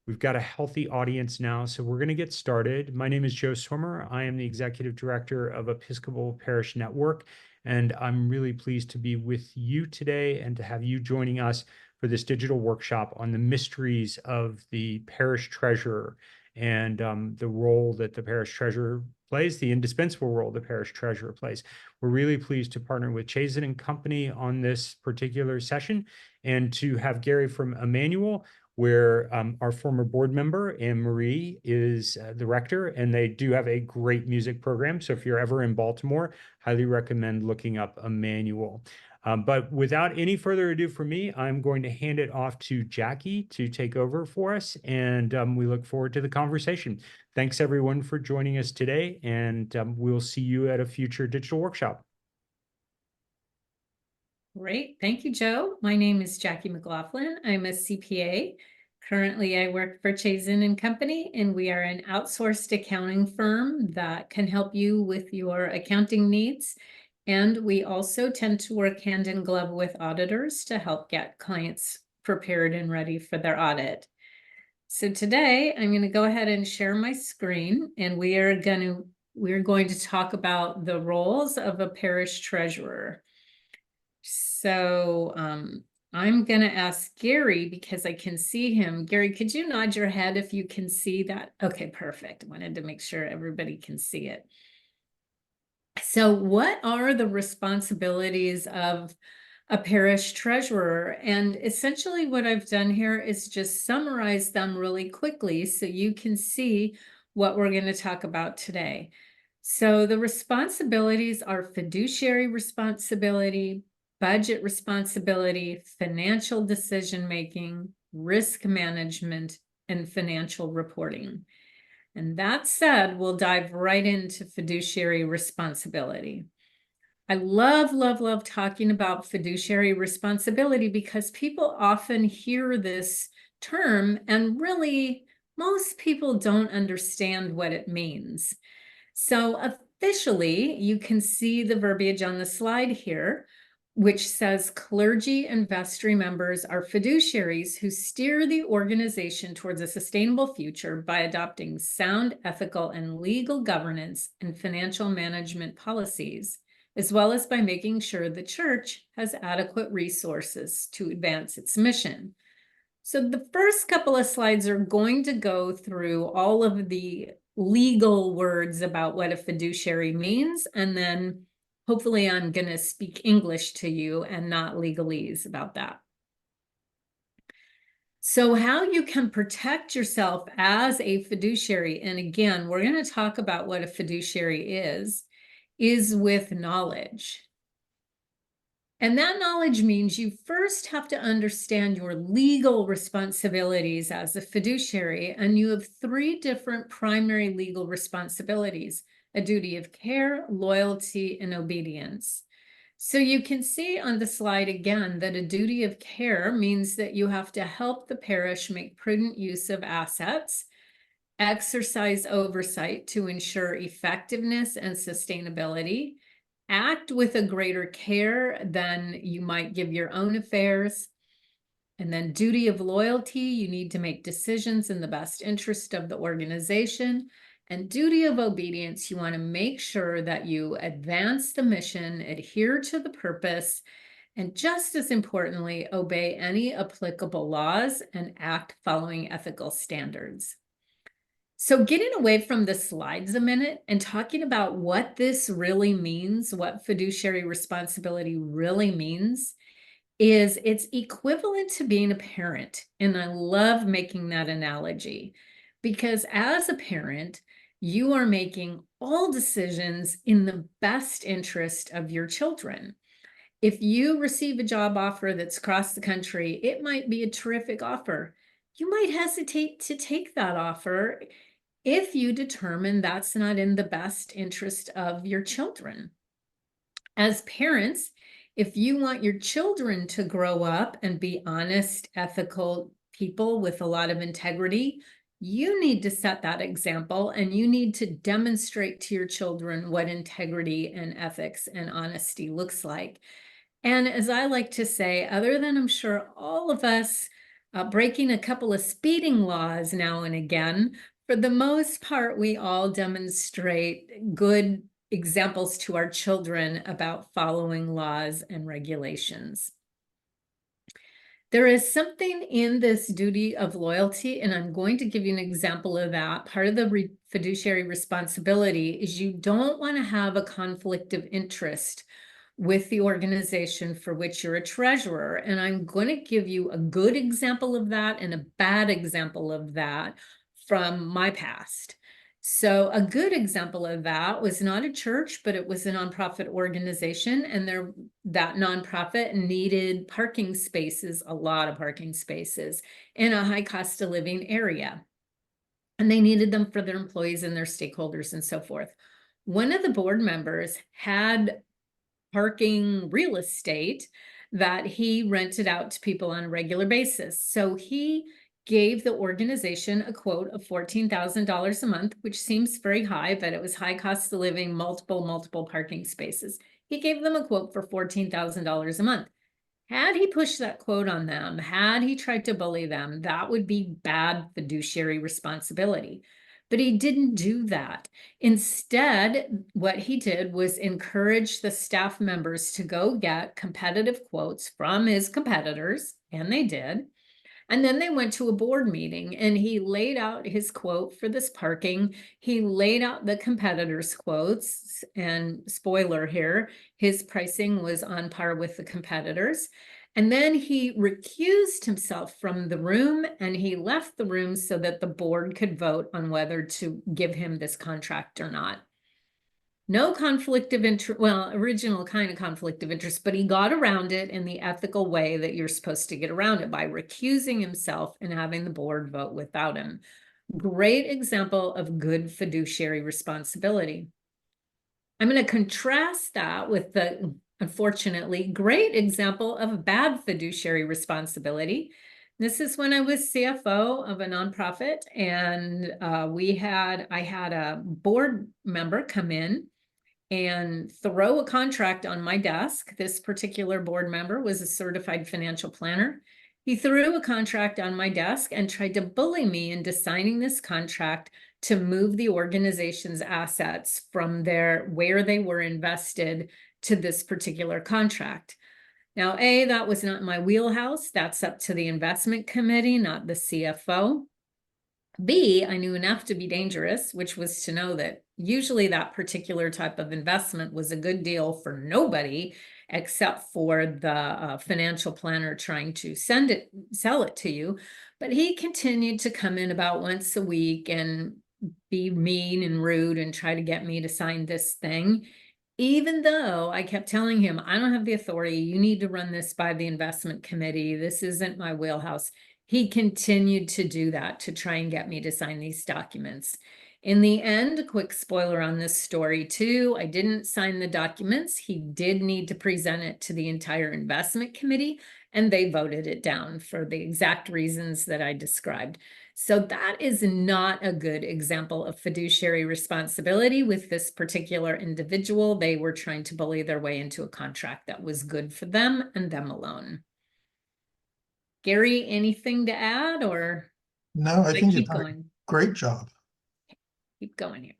We've got a healthy audience now, so we're going to get started. My name is Joe Swimmer. I am the Executive Director of Episcopal Parish Network, and I'm really pleased to be with you today and to have you joining us for this digital workshop on the mysteries of the parish treasurer and the role that the parish treasurer plays, the indispensable role the parish treasurer plays. We're really pleased to partner with Chazen and Company on this particular session and to have Gary from Emmanuel, where our former board member, Anne Marie, is the rector, and they do have a great music program. So if you're ever in Baltimore, highly recommend looking up Emmanuel. But without any further ado from me, I'm going to hand it off to Jackie to take over for us, and we look forward to the conversation. Thanks, everyone, for joining us today, and we'll see you at a future digital workshop. Great. Thank you, Joe. My name is Jackie McLaughlin. I'm a CPA. Currently, I work for Chazen and Company, and we are an outsourced accounting firm that can help you with your accounting needs. And we also tend to work hand in glove with auditors to help get clients prepared and ready for their audit. So today, I'm going to go ahead and share my screen, and we're going to talk about the roles of a parish treasurer. So I'm going to ask Gary because I can see him. Gary, could you nod your head if you can see that? Okay, perfect. Wanted to make sure everybody can see it. So what are the responsibilities of a parish treasurer? And essentially what I've done here is just summarize them really quickly so you can see what we're going to talk about today. So the responsibilities are fiduciary responsibility, budget responsibility, financial decision-making, risk management, and financial reporting. And that said, we'll dive right into fiduciary responsibility. I love, love, love talking about fiduciary responsibility because people often hear this term and really most people don't understand what it means. So officially, you can see the verbiage on the slide here, which says clergy and vestry members are fiduciaries who steer the organization towards a sustainable future by adopting sound ethical and legal governance and financial management policies, as well as by making sure the church has adequate resources to advance its mission. So the first couple of slides are going to go through all of the legal words about what a fiduciary means, and then hopefully I'm going to speak English to you and not legalese about that. So how you can protect yourself as a fiduciary, and again, we're going to talk about what a fiduciary is with knowledge. And that knowledge means you first have to understand your legal responsibilities as a fiduciary, and you have three different primary legal responsibilities: a duty of care, loyalty, and obedience. So you can see on the slide again that a duty of care means that you have to help the parish make prudent use of assets, exercise oversight to ensure effectiveness and sustainability, act with a greater care than you might give your own affairs. And then duty of loyalty, you need to make decisions in the best interest of the organization. And duty of obedience, you want to make sure that you advance the mission, adhere to the purpose, and just as importantly, obey any applicable laws and act following ethical standards. So getting away from the slides a minute and talking about what this really means, what fiduciary responsibility really means, is it's equivalent to being a parent. And I love making that analogy because as a parent, you are making all decisions in the best interest of your children. If you receive a job offer that's across the country, it might be a terrific offer. You might hesitate to take that offer if you determine that's not in the best interest of your children. As parents, if you want your children to grow up and be honest, ethical people with a lot of integrity, you need to set that example, and you need to demonstrate to your children what integrity and ethics and honesty looks like. And as I like to say, other than I'm sure all of us breaking a couple of speeding laws now and again. For the most part, we all demonstrate good examples to our children about following laws and regulations. There is something in this duty of loyalty, and I'm going to give you an example of that. Part of the fiduciary responsibility is you don't want to have a conflict of interest with the organization for which you're a treasurer. And I'm going to give you a good example of that and a bad example of that from my past. So a good example of that was not a church, but it was a nonprofit organization, and that nonprofit needed parking spaces, a lot of parking spaces, in a high cost of living area. And they needed them for their employees and their stakeholders and so forth. One of the board members had parking real estate that he rented out to people on a regular basis. So he gave the organization a quote of $14,000 a month, which seems very high, but it was high cost of living, multiple parking spaces. He gave them a quote for $14,000 a month. Had he pushed that quote on them, had he tried to bully them, that would be bad fiduciary responsibility. But he didn't do that. Instead, what he did was encourage the staff members to go get competitive quotes from his competitors, and they did. And then they went to a board meeting and he laid out his quote for this parking. He laid out the competitors' quotes, and spoiler here, his pricing was on par with the competitors. And then he recused himself from the room and he left the room so that the board could vote on whether to give him this contract or not. No conflict of interest, well, original kind of conflict of interest, but he got around it in the ethical way that you're supposed to get around it, by recusing himself and having the board vote without him. Great example of good fiduciary responsibility. I'm going to contrast that with the, unfortunately, great example of bad fiduciary responsibility. This is when I was CFO of a nonprofit, and I had a board member come in and throw a contract on my desk. This particular board member was a certified financial planner. He threw a contract on my desk and tried to bully me into signing this contract to move the organization's assets from where they were invested to this particular contract. Now, A, that was not my wheelhouse. That's up to the investment committee, not the CFO. B, I knew enough to be dangerous, which was to know that usually that particular type of investment was a good deal for nobody except for the financial planner trying to sell it to you. But he continued to come in about once a week and be mean and rude and try to get me to sign this thing, even though I kept telling him, I don't have the authority. You need to run this by the investment committee. This isn't my wheelhouse. He continued to do that to try and get me to sign these documents. In the end, a quick spoiler on this story too, I didn't sign the documents. He did need to present it to the entire investment committee, and they voted it down for the exact reasons that I described. So that is not a good example of fiduciary responsibility with this particular individual. They were trying to bully their way into a contract that was good for them and them alone. Gary, anything to add, or No, I think you keep did a going? great job. Keep going here.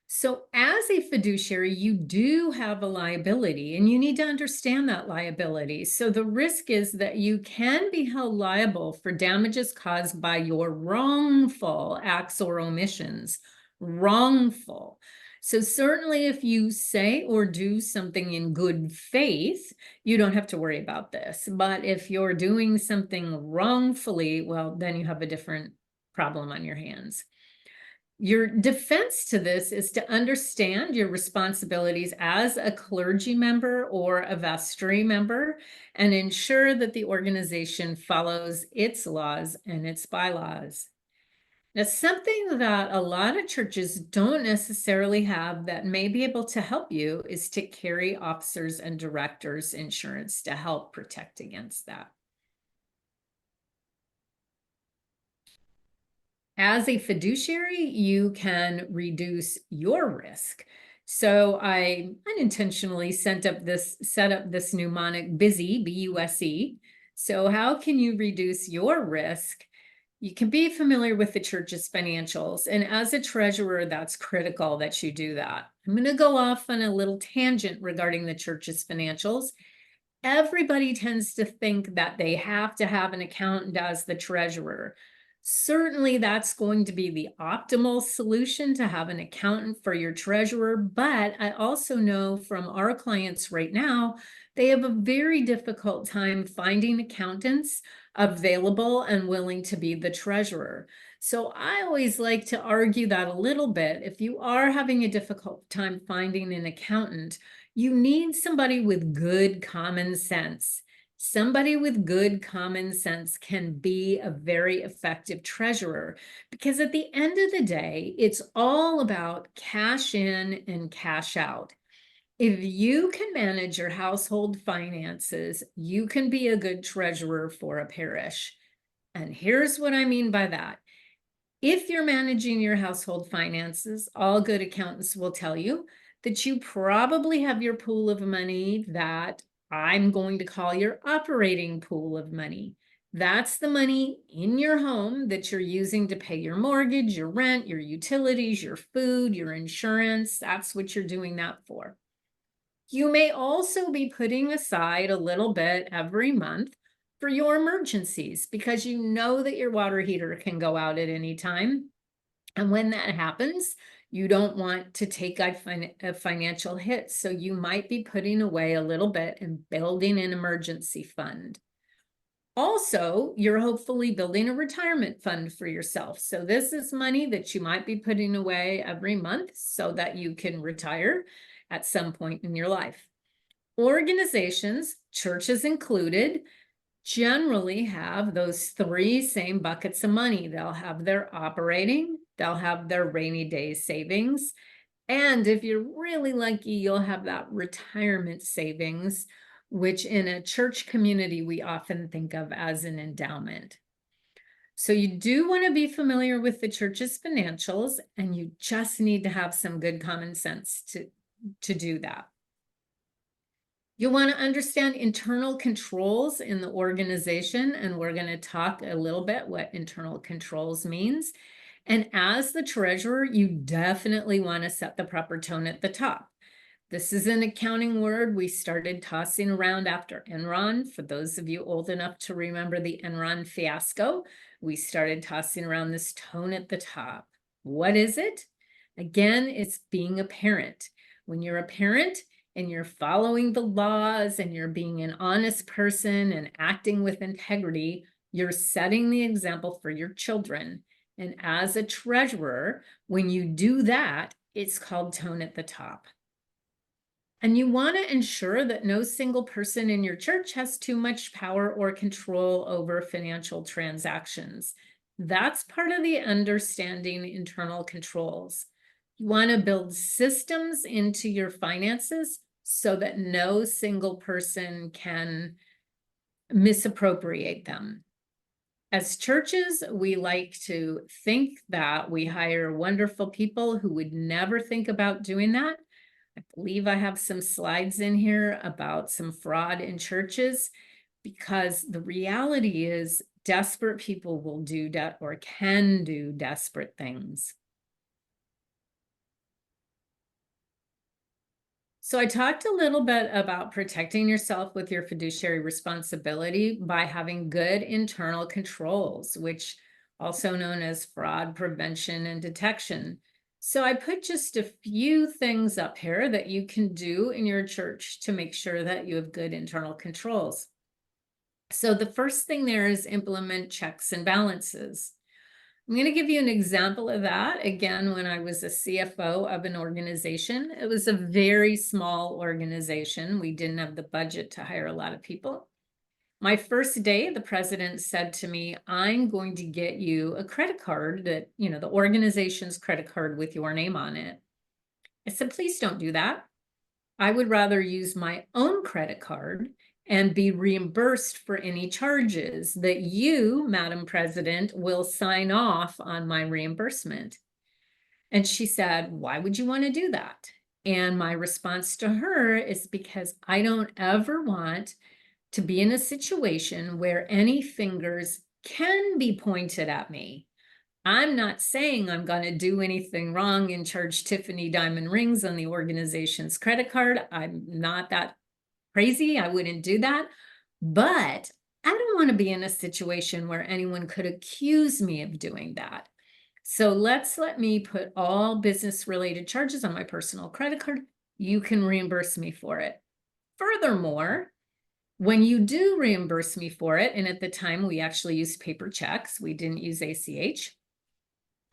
So as a fiduciary, you do have a liability, and you need to understand that liability. So the risk is that you can be held liable for damages caused by your wrongful acts or omissions. Wrongful. So certainly if you say or do something in good faith, you don't have to worry about this. But if you're doing something wrongfully, well, then you have a different problem on your hands. Your defense to this is to understand your responsibilities as a clergy member or a vestry member and ensure that the organization follows its laws and its bylaws. Now, something that a lot of churches don't necessarily have that may be able to help you is to carry officers and directors insurance to help protect against that. As a fiduciary, you can reduce your risk. So I unintentionally set up this mnemonic, busy, B-U-S-E. So, how can you reduce your risk? You can be familiar with the church's financials. And as a treasurer, that's critical that you do that. I'm going to go off on a little tangent regarding the church's financials. Everybody tends to think that they have to have an accountant as the treasurer. Certainly, that's going to be the optimal solution to have an accountant for your treasurer. But I also know from our clients right now, they have a very difficult time finding accountants available and willing to be the treasurer. So I always like to argue that a little bit. If you are having a difficult time finding an accountant, you need somebody with good common sense. Somebody with good common sense can be a very effective treasurer because at the end of the day, it's all about cash in and cash out. If you can manage your household finances, you can be a good treasurer for a parish. And here's what I mean by that. If you're managing your household finances, all good accountants will tell you that you probably have your pool of money that I'm going to call your operating pool of money. That's the money in your home that you're using to pay your mortgage, your rent, your utilities, your food, your insurance. That's what you're doing that for. You may also be putting aside a little bit every month for your emergencies because you know that your water heater can go out at any time. And when that happens, you don't want to take a financial hit. So you might be putting away a little bit and building an emergency fund. Also, you're hopefully building a retirement fund for yourself. So this is money that you might be putting away every month so that you can retire at some point in your life. Organizations, churches included, generally have those three same buckets of money. They'll have their operating, they'll have their rainy day savings, and if you're really lucky, you'll have that retirement savings, which in a church community, we often think of as an endowment. So you do want to be familiar with the church's financials, and you just need to have some good common sense to do that. You'll want to understand internal controls in the organization, and we're going to talk a little bit what internal controls means. And as the treasurer, you definitely want to set the proper tone at the top. This is an accounting word we started tossing around after Enron. For those of you old enough to remember the Enron fiasco, we started tossing around this tone at the top. What is it? Again, it's being a parent. When you're a parent and you're following the laws and you're being an honest person and acting with integrity, you're setting the example for your children. And as a treasurer, when you do that, it's called tone at the top. And you want to ensure that no single person in your church has too much power or control over financial transactions. That's part of the understanding internal controls. You want to build systems into your finances so that no single person can misappropriate them. As churches, we like to think that we hire wonderful people who would never think about doing that. I believe I have some slides in here about some fraud in churches, because the reality is desperate people will do or can do desperate things. So I talked a little bit about protecting yourself with your fiduciary responsibility by having good internal controls, which also known as fraud prevention and detection. So I put just a few things up here that you can do in your church to make sure that you have good internal controls. So the first thing there is implement checks and balances. I'm going to give you an example of that. Again, when I was a CFO of an organization, it was a very small organization. We didn't have the budget to hire a lot of people. My first day, the president said to me, I'm going to get you a credit card that, the organization's credit card with your name on it. I said, please don't do that. I would rather use my own credit card and be reimbursed for any charges that you, Madam President, will sign off on my reimbursement. And she said, why would you want to do that? And my response to her is because I don't ever want to be in a situation where any fingers can be pointed at me. I'm not saying I'm going to do anything wrong and charge Tiffany diamond rings on the organization's credit card. I'm not that crazy. I wouldn't do that. But I don't want to be in a situation where anyone could accuse me of doing that. So let me put all business related charges on my personal credit card. You can reimburse me for it. Furthermore, when you do reimburse me for it, and at the time we actually used paper checks, we didn't use ACH.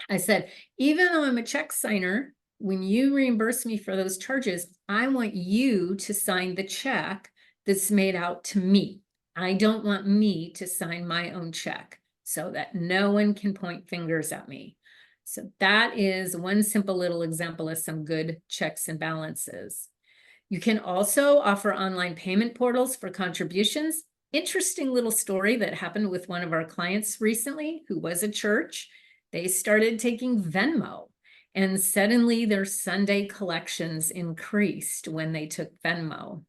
I said, even though I'm a check signer, when you reimburse me for those charges, I want you to sign the check that's made out to me. I don't want me to sign my own check so that no one can point fingers at me. So that is one simple little example of some good checks and balances. You can also offer online payment portals for contributions. Interesting little story that happened with one of our clients recently, who was a church. They started taking Venmo, and suddenly their Sunday collections increased when they took Venmo.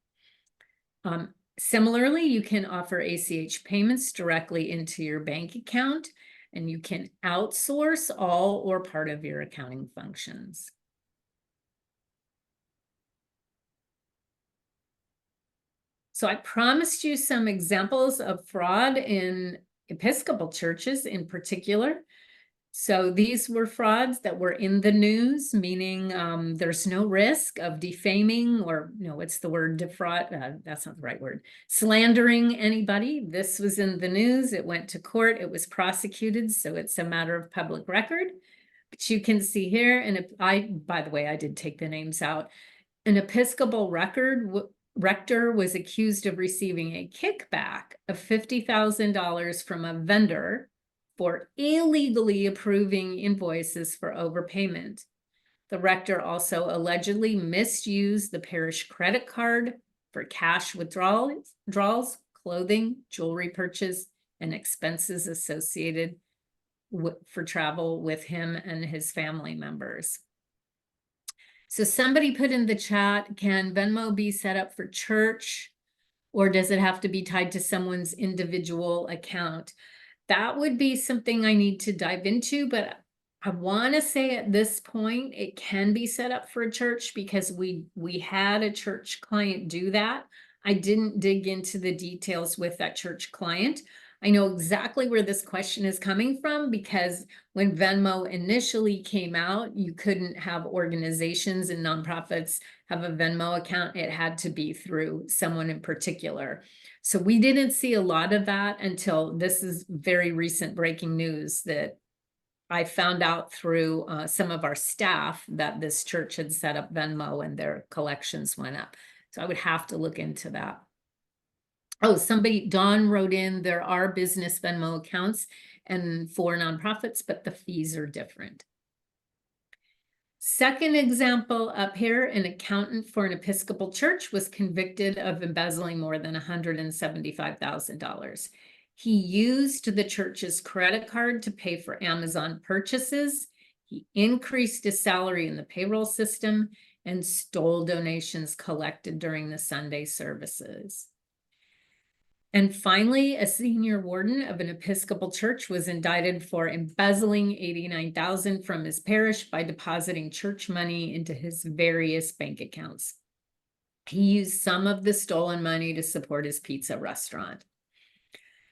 Similarly, you can offer ACH payments directly into your bank account, and you can outsource all or part of your accounting functions. So I promised you some examples of fraud in Episcopal churches in particular. So these were frauds that were in the news, meaning there's no risk of defaming or, what's the word, defraud? That's not the right word. Slandering anybody. This was in the news. It went to court. It was prosecuted. So it's a matter of public record. But you can see here, and by the way, I did take the names out. An Episcopal rector was accused of receiving a kickback of $50,000 from a vendor for illegally approving invoices for overpayment. The rector also allegedly misused the parish credit card for cash withdrawals, clothing, jewelry purchase, and expenses associated for travel with him and his family members. So somebody put in the chat, can Venmo be set up for church, or does it have to be tied to someone's individual account? That would be something I need to dive into, but I want to say at this point it can be set up for a church because we had a church client do that. I didn't dig into the details with that church client. I know exactly where this question is coming from because when Venmo initially came out, you couldn't have organizations and nonprofits have a Venmo account. It had to be through someone in particular. So we didn't see a lot of that until this is very recent breaking news that I found out through some of our staff that this church had set up Venmo and their collections went up. So I would have to look into that. Oh, Dawn wrote in, there are business Venmo accounts and for nonprofits, but the fees are different. Second example up here, an accountant for an Episcopal church was convicted of embezzling more than $175,000. He used the church's credit card to pay for Amazon purchases. He increased his salary in the payroll system and stole donations collected during the Sunday services. And finally, a senior warden of an Episcopal church was indicted for embezzling $89,000 from his parish by depositing church money into his various bank accounts. He used some of the stolen money to support his pizza restaurant.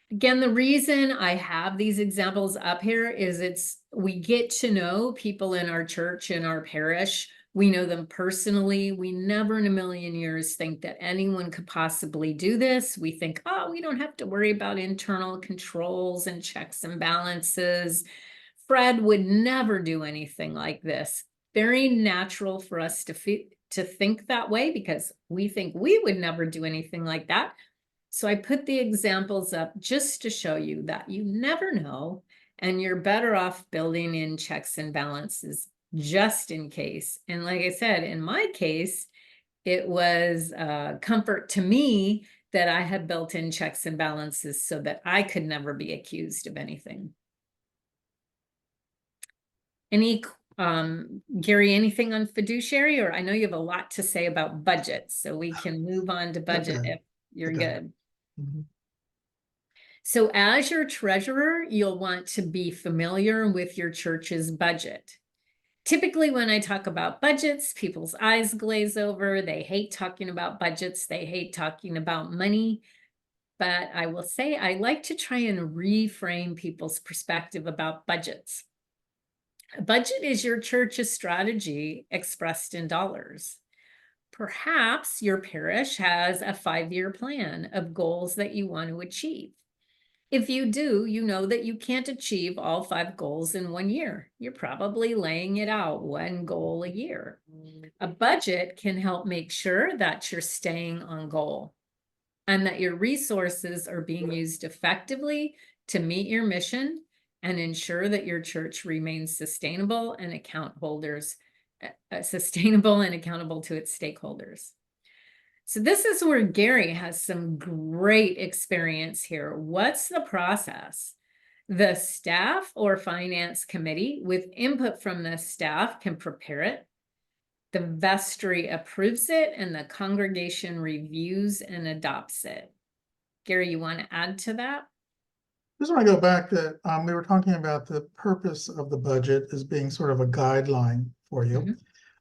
Again, the reason I have these examples up here is we get to know people in our church, in our parish. We know them personally. We never in a million years think that anyone could possibly do this. We think, oh, we don't have to worry about internal controls and checks and balances. Fred would never do anything like this. Very natural for us to think that way because we think we would never do anything like that. So I put the examples up just to show you that you never know, and you're better off building in checks and balances just in case. And like I said, in my case, it was comfort to me that I had built in checks and balances so that I could never be accused of anything. Gary, anything on fiduciary? Or I know you have a lot to say about budget, so we can move on to budget if you're good. Mhm. So as your treasurer, you'll want to be familiar with your church's budget. Typically, when I talk about budgets, people's eyes glaze over. They hate talking about budgets. They hate talking about money. But I will say I like to try and reframe people's perspective about budgets. A budget is your church's strategy expressed in dollars. Perhaps your parish has a 5-year plan of goals that you want to achieve. If you do, you know that you can't achieve all 5 goals in 1 year. You're probably laying it out 1 goal a year. A budget can help make sure that you're staying on goal and that your resources are being used effectively to meet your mission and ensure that your church remains sustainable and sustainable and accountable to its stakeholders. So this is where Gary has some great experience here. What's the process? The staff or finance committee with input from the staff can prepare it. The vestry approves it and the congregation reviews and adopts it. Gary, you want to add to that? Just want to go back that we were talking about the purpose of the budget as being sort of a guideline for you.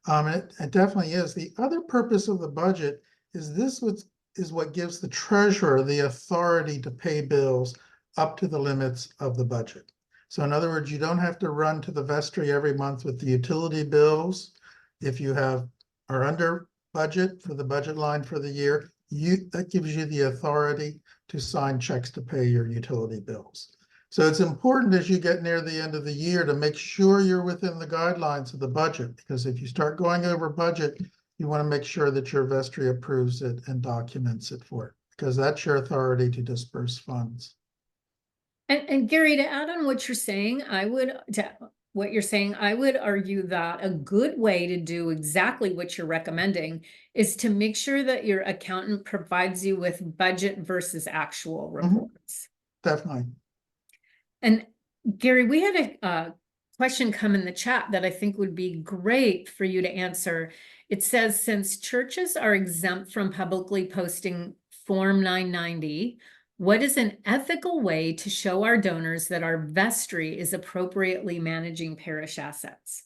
Mhm. It definitely is. The other purpose of the budget is what gives the treasurer the authority to pay bills up to the limits of the budget. So in other words, you don't have to run to the vestry every month with the utility bills. If you are under budget for the budget line for the year, that gives you the authority to sign checks to pay your utility bills. So it's important as you get near the end of the year to make sure you're within the guidelines of the budget, because if you start going over budget, you want to make sure that your vestry approves it and documents it for it, because that's your authority to disperse funds. And Gary, to add on what you're saying, I would argue that a good way to do exactly what you're recommending is to make sure that your accountant provides you with budget versus actual reports. Definitely. And Gary, we had a question come in the chat that I think would be great for you to answer. It says, since churches are exempt from publicly posting Form 990, what is an ethical way to show our donors that our vestry is appropriately managing parish assets?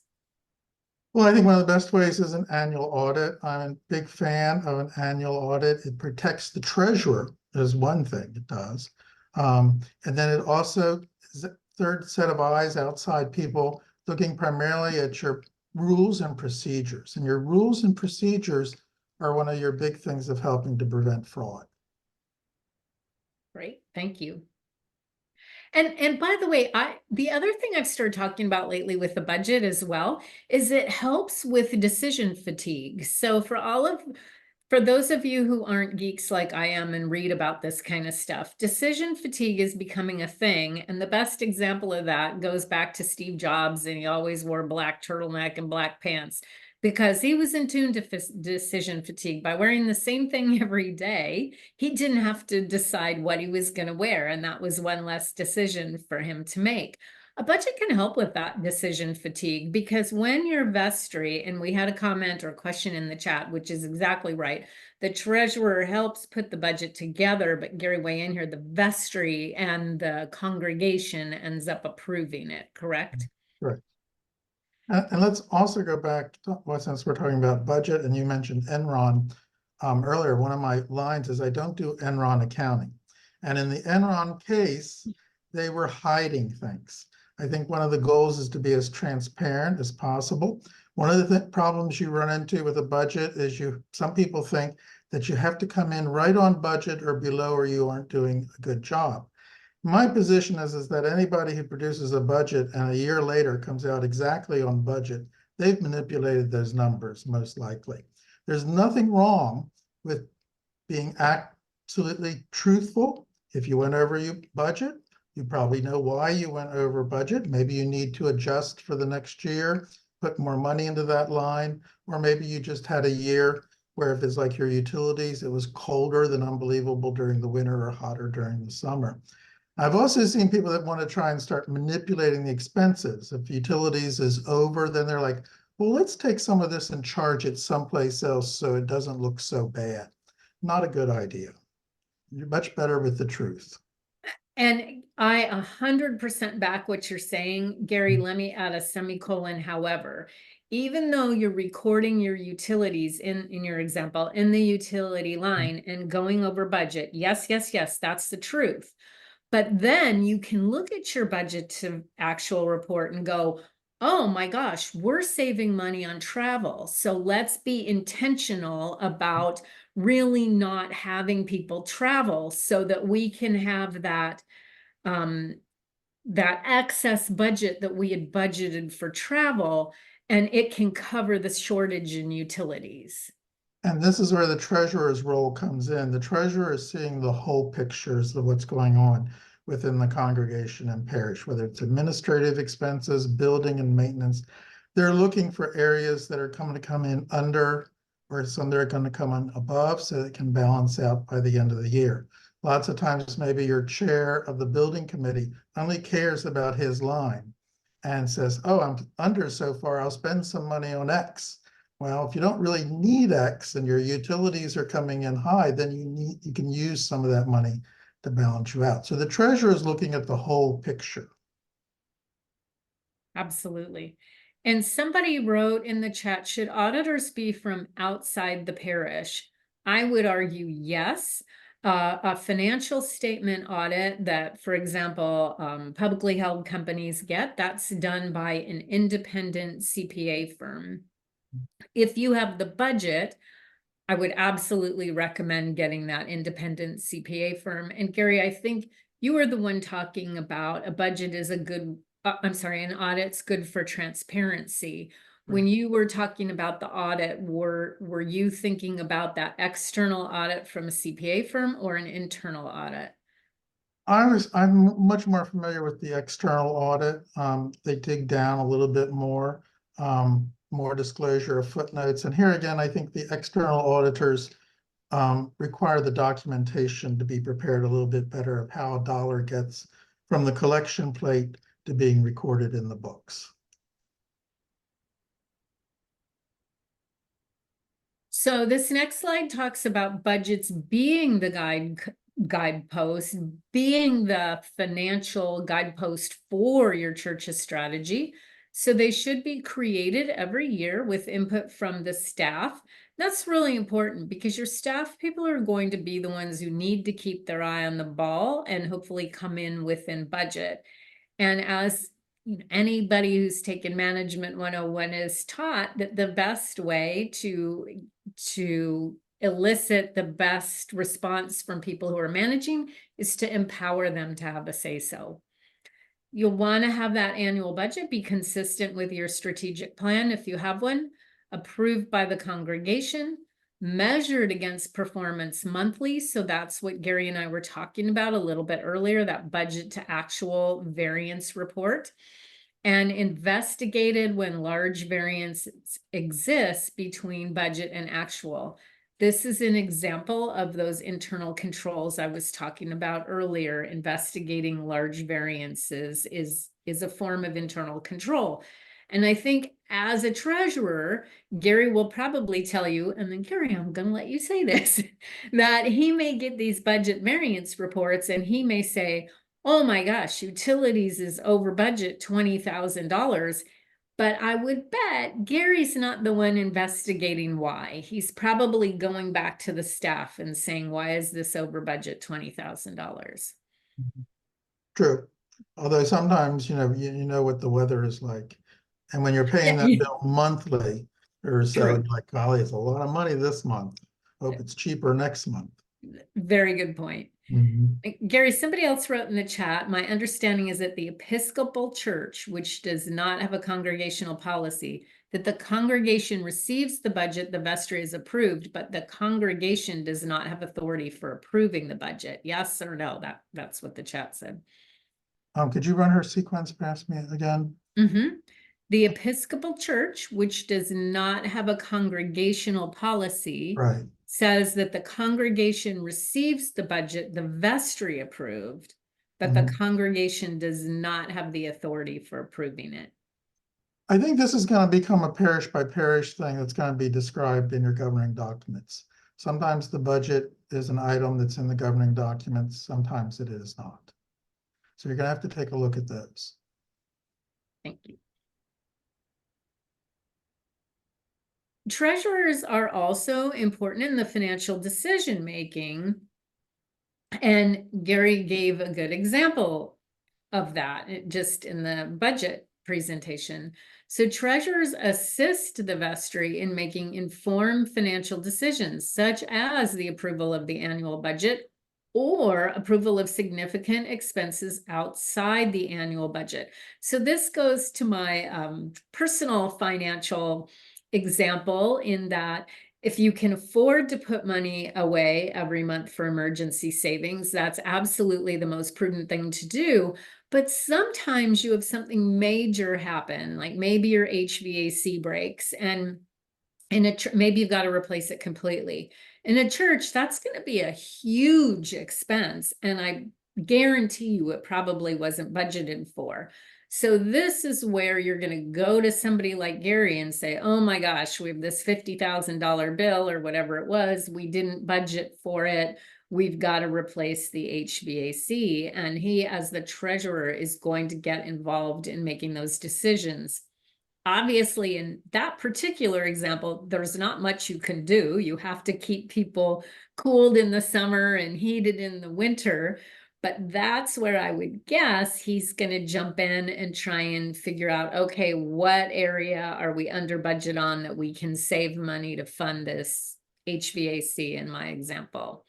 Well, I think one of the best ways is an annual audit. I'm a big fan of an annual audit. It protects the treasurer, is one thing it does. And then it also is a third set of eyes, outside people looking primarily at your rules and procedures. And your rules and procedures are one of your big things of helping to prevent fraud. Great, thank you. And by the way, the other thing I've started talking about lately with the budget as well is it helps with decision fatigue. So for those of you who aren't geeks like I am and read about this kind of stuff, decision fatigue is becoming a thing. And the best example of that goes back to Steve Jobs, and he always wore a black turtleneck and black pants because he was in tune to decision fatigue. By wearing the same thing every day, he didn't have to decide what he was going to wear. And that was one less decision for him to make. A budget can help with that decision fatigue, because when your vestry, and we had a comment or a question in the chat, which is exactly right, the treasurer helps put the budget together, but Gary, weigh in here, the vestry and the congregation ends up approving it, correct? Right. And let's also go back to, well, since we're talking about budget and you mentioned Enron earlier, one of my lines is I don't do Enron accounting. And in the Enron case, they were hiding things. I think one of the goals is to be as transparent as possible. One of the problems you run into with a budget is some people think that you have to come in right on budget or below, or you aren't doing a good job. My position is that anybody who produces a budget and a year later comes out exactly on budget, they've manipulated those numbers, most likely. There's nothing wrong with being absolutely truthful. If you went over your budget, you probably know why you went over budget. Maybe you need to adjust for the next year, put more money into that line, or maybe you just had a year where, if it's like your utilities, it was colder than unbelievable during the winter or hotter during the summer. I've also seen people that want to try and start manipulating the expenses. If utilities is over, then they're like, well, let's take some of this and charge it someplace else so it doesn't look so bad. Not a good idea. You're much better with the truth. And I 100% back what you're saying. Gary, let me add a semicolon. However, even though you're recording your utilities in your example, in the utility line and going over budget, yes, yes, yes, that's the truth. But then you can look at your budget to actual report and go, oh my gosh, we're saving money on travel. So let's be intentional about really not having people travel so that we can have that that excess budget that we had budgeted for travel, and it can cover the shortage in utilities. And this is where the treasurer's role comes in. The treasurer is seeing the whole pictures of what's going on within the congregation and parish, whether it's administrative expenses, building and maintenance. They're looking for areas that are going to come in under, or some that are going to come in above, so it can balance out by the end of the year. Lots of times, maybe your chair of the building committee only cares about his line and says, oh, I'm under so far, I'll spend some money on X. Well, if you don't really need X and your utilities are coming in high, then you can use some of that money to balance you out. So the treasurer is looking at the whole picture. Absolutely. And somebody wrote in the chat, should auditors be from outside the parish? I would argue yes. A financial statement audit that, for example, publicly held companies get, that's done by an independent CPA firm. If you have the budget, I would absolutely recommend getting that independent CPA firm. And Gary, I think you were the one talking about a budget is a good, I'm sorry, an audit's good for transparency. When you were talking about the audit, were you thinking about that external audit from a CPA firm or an internal audit? I'm much more familiar with the external audit. They dig down a little bit more, more disclosure of footnotes. And here again, I think the external auditors require the documentation to be prepared a little bit better of how a dollar gets from the collection plate to being recorded in the books. So this next slide talks about budgets being the guidepost, being the financial guidepost for your church's strategy. So they should be created every year with input from the staff. That's really important because your staff people are going to be the ones who need to keep their eye on the ball and hopefully come in within budget. And as anybody who's taken Management 101 is taught, that the best way to elicit the best response from people who are managing is to empower them to have a say-so. You'll want to have that annual budget be consistent with your strategic plan if you have one, approved by the congregation, measured against performance monthly. So that's what Gary and I were talking about a little bit earlier, that budget to actual variance report, and investigated when large variances exist between budget and actual. This is an example of those internal controls I was talking about earlier. Investigating large variances is a form of internal control. And I think as a treasurer, Gary will probably tell you, and then Gary, I'm going to let you say this, that he may get these budget variance reports and he may say, oh my gosh, utilities is over budget $20,000. But I would bet Gary's not the one investigating why. He's probably going back to the staff and saying, why is this over budget $20,000? True. Although sometimes, you know what the weather is like. And when you're paying that bill monthly or so, True. you're like, golly, it's a lot of money this month. Hope it's cheaper next month. Very good point. Gary, somebody else wrote in the chat, my understanding is that the Episcopal Church, which does not have a congregational policy, that the congregation receives the budget, the vestry is approved, but the congregation does not have authority for approving the budget. Yes or no? That's what the chat said. Could you run her sequence past me again? The Episcopal Church, which does not have a congregational policy, Right. says that the congregation receives the budget, the vestry approved, but the congregation does not have the authority for approving it. I think this is going to become a parish by parish thing that's going to be described in your governing documents. Sometimes the budget is an item that's in the governing documents, sometimes it is not. So you're gonna have to take a look at those. Thank you. Treasurers are also important in the financial decision making. And Gary gave a good example of that just in the budget presentation. So treasurers assist the vestry in making informed financial decisions, such as the approval of the annual budget or approval of significant expenses outside the annual budget. So this goes to my personal financial example in that if you can afford to put money away every month for emergency savings, that's absolutely the most prudent thing to do. But sometimes you have something major happen, like maybe your HVAC breaks and maybe you've got to replace it completely. In a church, that's going to be a huge expense. And I guarantee you it probably wasn't budgeted for. So this is where you're going to go to somebody like Gary and say, oh my gosh, we have this $50,000 bill or whatever it was. We didn't budget for it. We've got to replace the HVAC. And he, as the treasurer, is going to get involved in making those decisions. Obviously, in that particular example, there's not much you can do. You have to keep people cooled in the summer and heated in the winter. But that's where I would guess he's going to jump in and try and figure out, okay, what area are we under budget on that we can save money to fund this HVAC in my example.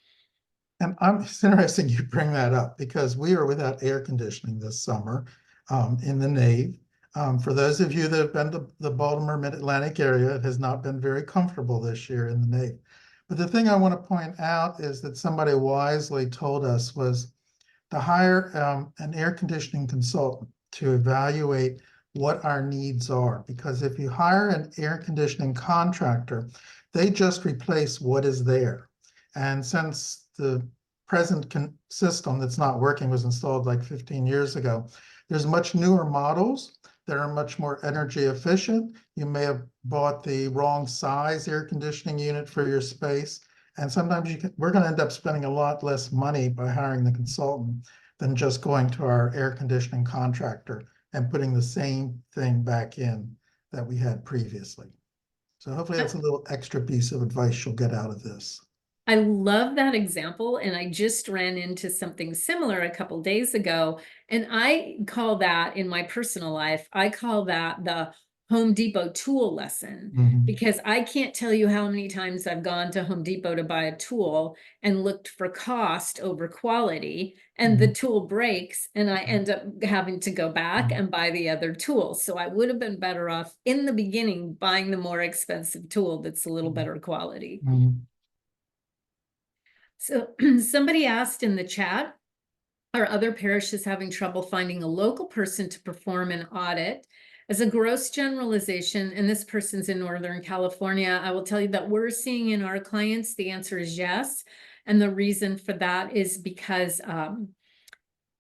And it's interesting you bring that up because we are without air conditioning this summer in the Nave. For those of you that have been to the Baltimore Mid-Atlantic area, it has not been very comfortable this year in the Nave. But the thing I want to point out is that somebody wisely told us was to hire an air conditioning consultant to evaluate what our needs are. Because if you hire an air conditioning contractor, they just replace what is there. And since the present system that's not working was installed like 15 years ago, there's much newer models that are much more energy efficient. You may have bought the wrong size air conditioning unit for your space. And sometimes we're going to end up spending a lot less money by hiring the consultant than just going to our air conditioning contractor and putting the same thing back in that we had previously. So hopefully that's a little extra piece of advice you'll get out of this. I love that example. And I just ran into something similar a couple days ago. And I call that in my personal life, I call that the Home Depot tool lesson, because I can't tell you how many times I've gone to Home Depot to buy a tool and looked for cost over quality, and the tool breaks and I end up having to go back and buy the other tool. So I would have been better off in the beginning buying the more expensive tool that's a little better quality. So somebody asked in the chat, are other parishes having trouble finding a local person to perform an audit? As a gross generalization, and this person's in Northern California, I will tell you that we're seeing in our clients, the answer is yes. And the reason for that is because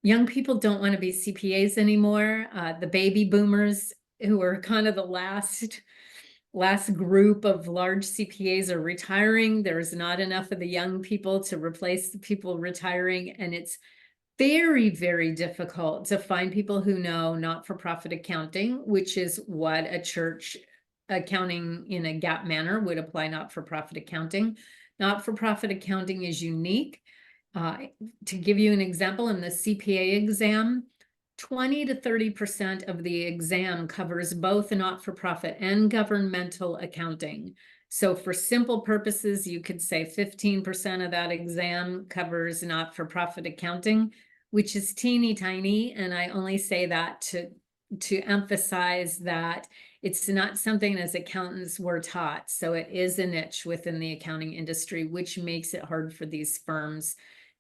young people don't want to be CPAs anymore. The baby boomers, who are kind of the last group of large CPAs, are retiring. There's not enough of the young people to replace the people retiring. And it's very, very difficult to find people who know not-for-profit accounting, which is what a church accounting in a GAAP manner would apply not-for-profit accounting. Not-for-profit accounting is unique. To give you an example, in the CPA exam, 20 to 30% of the exam covers both not-for-profit and governmental accounting. So for simple purposes, you could say 15% of that exam covers not-for-profit accounting, which is teeny tiny. And I only say that to emphasize that it's not something as accountants we're taught. So it is a niche within the accounting industry, which makes it hard for these firms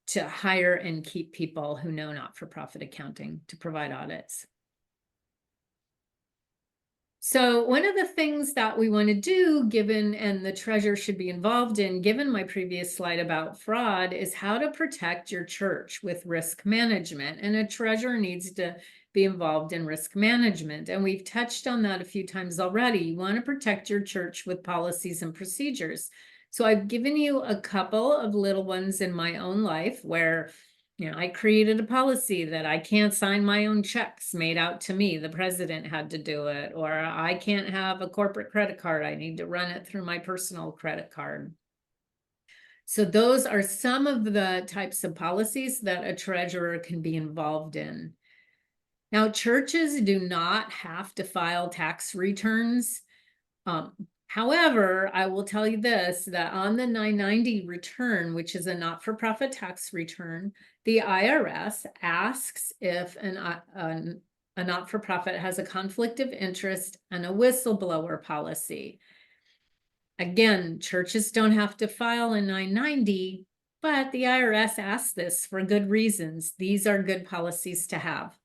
to hire and keep people who know not-for-profit accounting to provide audits. So one of the things that we want to do, given, and the treasurer should be involved in, given my previous slide about fraud, is how to protect your church with risk management. And a treasurer needs to be involved in risk management. And we've touched on that a few times already. You want to protect your church with policies and procedures. So I've given you a couple of little ones in my own life where, I created a policy that I can't sign my own checks made out to me. The president had to do it, or I can't have a corporate credit card. I need to run it through my personal credit card. So those are some of the types of policies that a treasurer can be involved in. Now, churches do not have to file tax returns. However, I will tell you this, that on the 990 return, which is a not-for-profit tax return, the IRS asks if a not-for-profit has a conflict of interest and a whistleblower policy. Again, churches don't have to file a 990, but the IRS asks this for good reasons. These are good policies to have.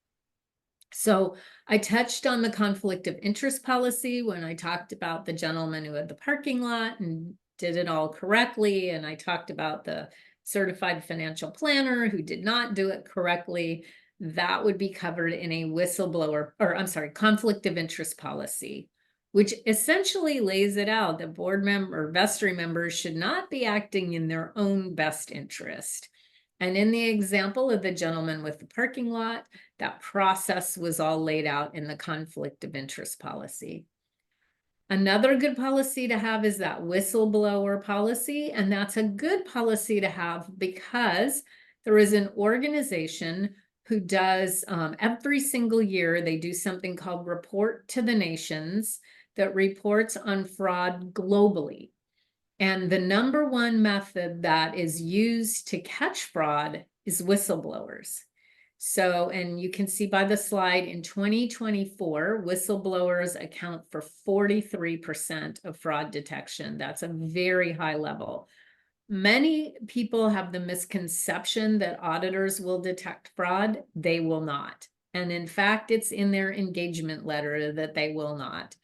So I touched on the conflict of interest policy when I talked about the gentleman who had the parking lot and did it all correctly. And I talked about the certified financial planner who did not do it correctly. That would be covered in a whistleblower, or I'm sorry, conflict of interest policy, which essentially lays it out that board member or vestry members should not be acting in their own best interest. And in the example of the gentleman with the parking lot, that process was all laid out in the conflict of interest policy. Another good policy to have is that whistleblower policy, and that's a good policy to have because there is an organization who does every single year, they do something called Report to the Nations that reports on fraud globally. And the number one method that is used to catch fraud is whistleblowers. So, and you can see by the slide in 2024, whistleblowers account for 43% of fraud detection. That's a very high level. Many people have the misconception that auditors will detect fraud. They will not. And in fact, it's in their engagement letter that they will not.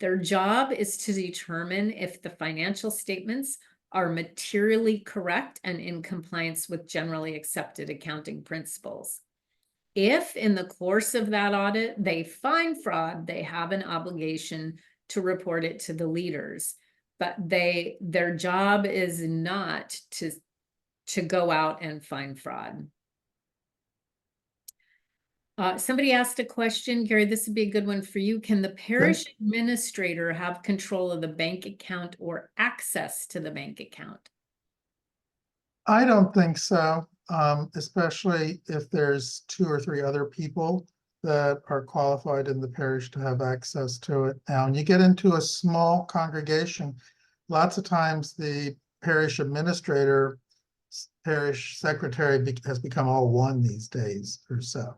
Their job is to determine if the financial statements are materially correct and in compliance with generally accepted accounting principles. If in the course of that audit they find fraud, they have an obligation to report it to the leaders. But their job is not to go out and find fraud. Somebody asked a question, Gary, this would be a good one for you. Can the parish administrator have control of the bank account or access to the bank account? I don't think so, especially if there's 2 or 3 other people that are qualified in the parish to have access to it. Now, when you get into a small congregation, lots of times the parish administrator, parish secretary has become all one these days or so.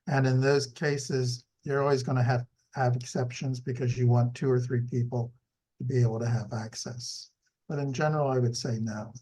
And in those cases, you're always going to have exceptions because you want 2 or 3 people to be able to have access. But in general, I would say no.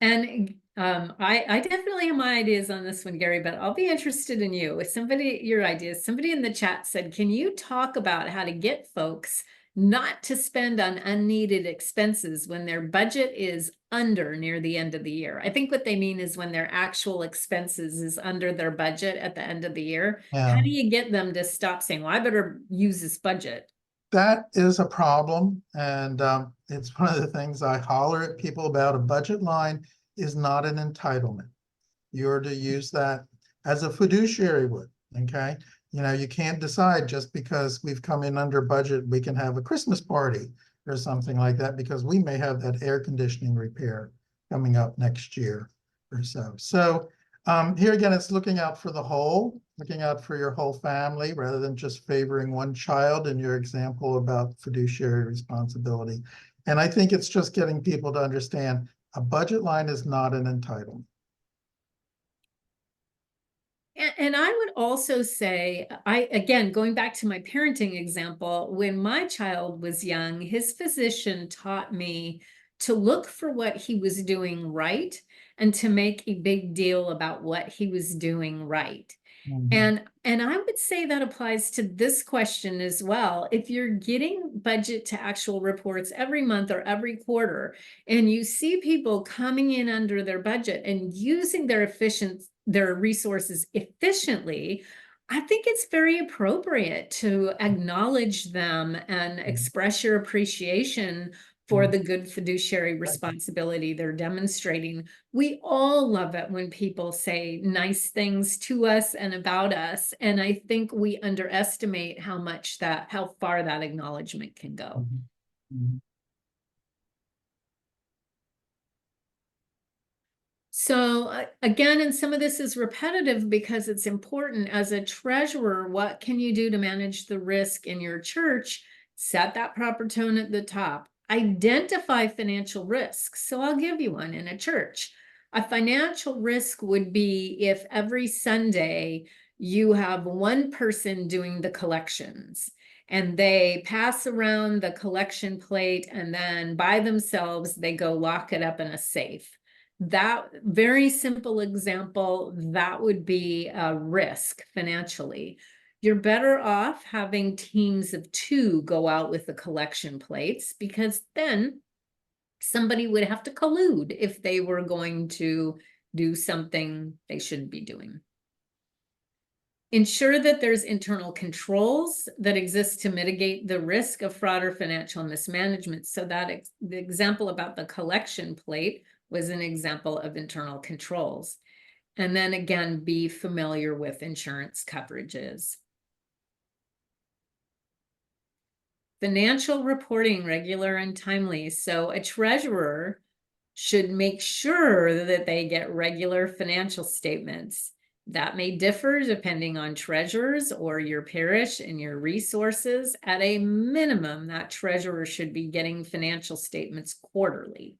And I definitely have my ideas on this one, Gary, but I'll be interested in you. If your ideas, somebody in the chat said, can you talk about how to get folks not to spend on unneeded expenses when their budget is under near the end of the year? I think what they mean is when their actual expenses is under their budget at the end of the year. Yeah. How do you get them to stop saying, well, I better use this budget? That is a problem, and it's one of the things I holler at people about. A budget line is not an entitlement. You're to use that as a fiduciary would, okay? You can't decide just because we've come in under budget, we can have a Christmas party or something like that because we may have that air conditioning repair coming up next year or so. So here again, it's looking out for the whole, looking out for your whole family rather than just favoring one child in your example about fiduciary responsibility. And I think it's just getting people to understand a budget line is not an entitlement. And I would also say, again, going back to my parenting example, when my child was young, his physician taught me to look for what he was doing right and to make a big deal about what he was doing right. And I would say that applies to this question as well. If you're getting budget to actual reports every month or every quarter, and you see people coming in under their budget and using their resources efficiently, I think it's very appropriate to acknowledge them and express your appreciation for the good fiduciary responsibility they're demonstrating. We all love it when people say nice things to us and about us. And I think we underestimate how far that acknowledgement can go. So again, and some of this is repetitive because it's important. As a treasurer, what can you do to manage the risk in your church? Set that proper tone at the top. Identify financial risks. So I'll give you one in a church. A financial risk would be if every Sunday you have one person doing the collections and they pass around the collection plate and then by themselves, they go lock it up in a safe. That very simple example, that would be a risk financially. You're better off having teams of 2 go out with the collection plates, because then somebody would have to collude if they were going to do something they shouldn't be doing. Ensure that there's internal controls that exist to mitigate the risk of fraud or financial mismanagement. So that the example about the collection plate was an example of internal controls. And then again, be familiar with insurance coverages. Financial reporting, regular and timely. So a treasurer should make sure that they get regular financial statements. That may differ depending on treasurers or your parish and your resources. At a minimum, that treasurer should be getting financial statements quarterly.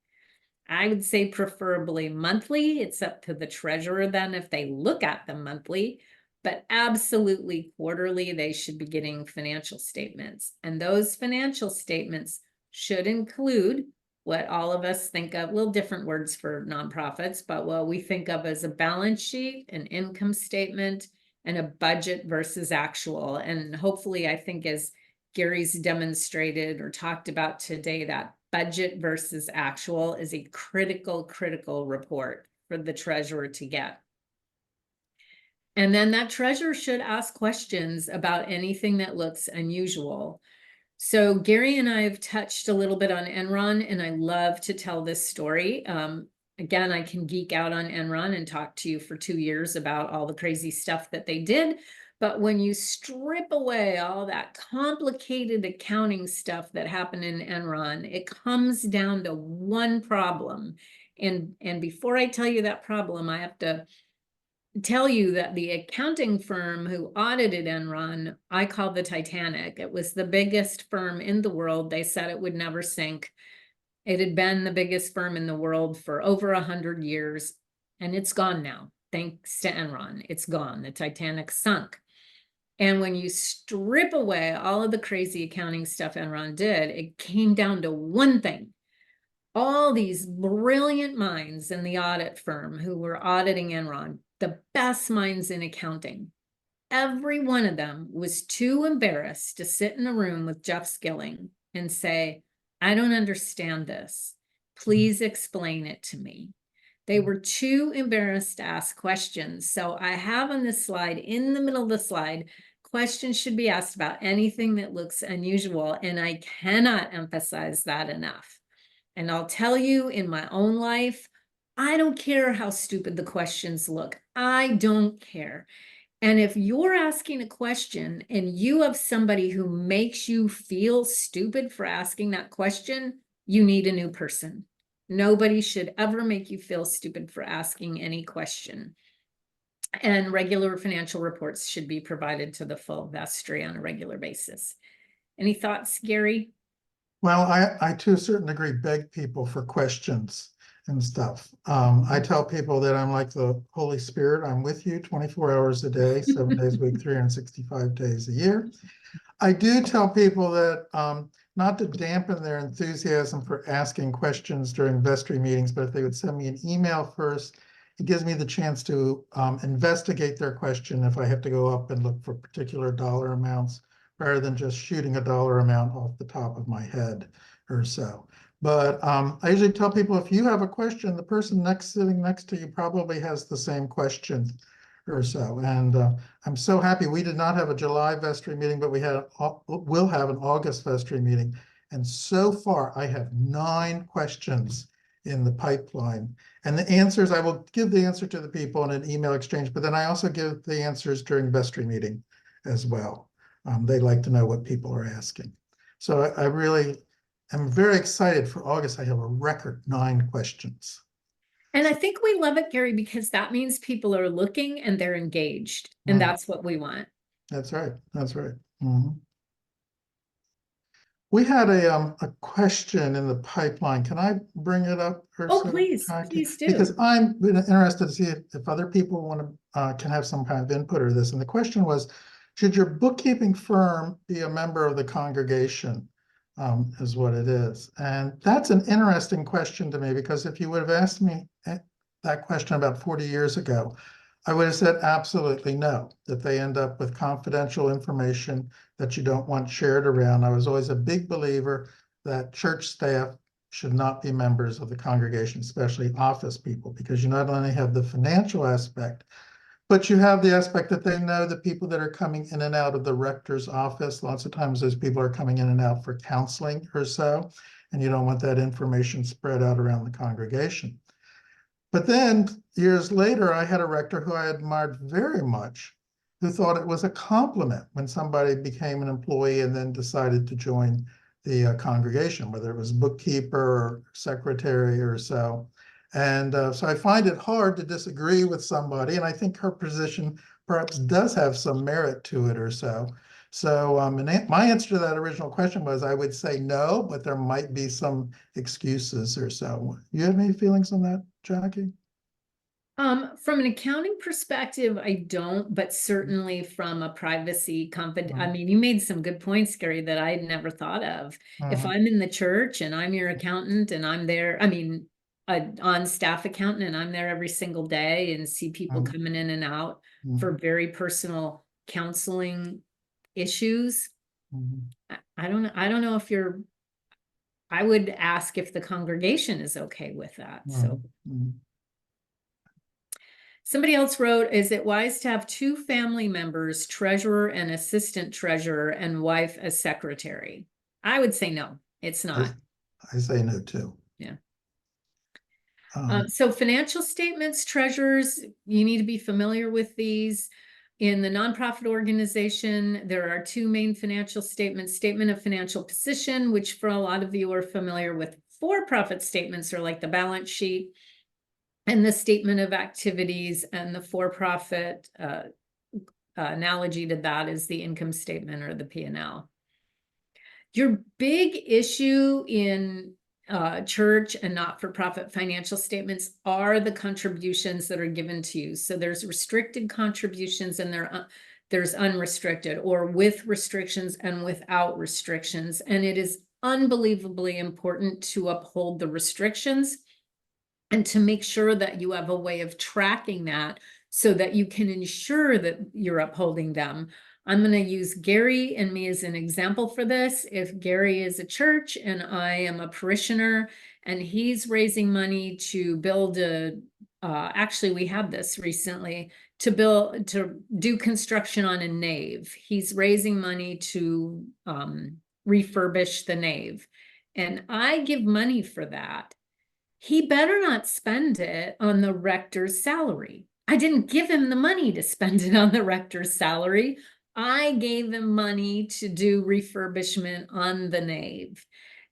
I would say preferably monthly. It's up to the treasurer then if they look at them monthly, but absolutely quarterly, they should be getting financial statements. And those financial statements should include what all of us think of, little different words for nonprofits, but what we think of as a balance sheet, an income statement, and a budget versus actual. And hopefully, I think as Gary's demonstrated or talked about today, that budget versus actual is a critical report for the treasurer to get. And then that treasurer should ask questions about anything that looks unusual. So Gary and I have touched a little bit on Enron, and I love to tell this story. Again, I can geek out on Enron and talk to you for 2 years about all the crazy stuff that they did. But when you strip away all that complicated accounting stuff that happened in Enron, it comes down to one problem. And before I tell you that problem, I have to tell you that the accounting firm who audited Enron, I call the Titanic. It was the biggest firm in the world. They said it would never sink. It had been the biggest firm in the world for over 100 years, and it's gone now. Thanks to Enron, it's gone. The Titanic sunk. And when you strip away all of the crazy accounting stuff Enron did, it came down to one thing. All these brilliant minds in the audit firm who were auditing Enron, the best minds in accounting, every one of them was too embarrassed to sit in a room with Jeff Skilling and say, I don't understand this. Please explain it to me. They were too embarrassed to ask questions. So I have on this slide, in the middle of the slide, questions should be asked about anything that looks unusual. And I cannot emphasize that enough. And I'll tell you, in my own life, I don't care how stupid the questions look. I don't care. And if you're asking a question and you have somebody who makes you feel stupid for asking that question, you need a new person. Nobody should ever make you feel stupid for asking any question. And regular financial reports should be provided to the full vestry on a regular basis. Any thoughts, Gary? Well, I to a certain degree beg people for questions and stuff. I tell people that I'm like the Holy Spirit. I'm with you 24 hours a day, 7 days a week, 365 days a year. I do tell people that not to dampen their enthusiasm for asking questions during vestry meetings, but if they would send me an email first, it gives me the chance to investigate their question if I have to go up and look for particular dollar amounts, rather than just shooting a dollar amount off the top of my head or so. But I usually tell people, if you have a question, the person sitting next to you probably has the same question or so. And I'm so happy. We did not have a July vestry meeting, but we'll have an August vestry meeting. And so far, I have 9 questions in the pipeline. And the answers, I will give the answer to the people in an email exchange, but then I also give the answers during vestry meeting as well. They like to know what people are asking. So I really am very excited for August. I have a record 9 questions. And I think we love it, Gary, because that means people are looking and they're engaged, and that's what we want. That's right. That's right. Mhm. We had a question in the pipeline. Can I bring it up? Oh, please, Jackie? please do. Because I'm interested to see if other people want to can have some kind of input or this. And the question was, should your bookkeeping firm be a member of the congregation? Is what it is. And that's an interesting question to me, because if you would have asked me that question about 40 years ago, I would have said absolutely no, that they end up with confidential information that you don't want shared around. I was always a big believer that church staff should not be members of the congregation, especially office people, because you not only have the financial aspect, but you have the aspect that they know the people that are coming in and out of the rector's office. Lots of times those people are coming in and out for counseling or so, and you don't want that information spread out around the congregation. But then years later, I had a rector who I admired very much, who thought it was a compliment when somebody became an employee and then decided to join the congregation, whether it was bookkeeper or secretary or so. And so I find it hard to disagree with somebody, and I think her position perhaps does have some merit to it or so. So my answer to that original question was I would say no, but there might be some excuses or so. You have any feelings on that, Jackie? From an accounting perspective, I don't, but certainly from a privacy I mean, you made some good points, Gary, that I had never thought of. If I'm in the church and I'm your accountant and I'm there, I mean, on staff accountant, and I'm there every single day and see people coming in and out for very personal counseling issues. I don't know. I don't know if I would ask if the congregation is okay with that. So somebody else wrote, is it wise to have 2 family members, treasurer and assistant treasurer, and wife as secretary? I would say no, it's not. I say no too. Yeah. So financial statements, treasurers, you need to be familiar with these. In the nonprofit organization, there are 2 main financial statements: statement of financial position, which for a lot of you are familiar with. For-profit statements are like the balance sheet, and the statement of activities, and the for-profit analogy to that is the income statement or the P&L. Your big issue in church and not-for-profit financial statements are the contributions that are given to you. So there's restricted contributions and there's unrestricted, or with restrictions and without restrictions. And it is unbelievably important to uphold the restrictions and to make sure that you have a way of tracking that so that you can ensure that you're upholding them. I'm going to use Gary and me as an example for this. If Gary is a church and I am a parishioner and he's raising money to build actually we had this recently, to do construction on a nave. He's raising money to refurbish the nave. And I give money for that. He better not spend it on the rector's salary. I didn't give him the money to spend it on the rector's salary. I gave him money to do refurbishment on the nave.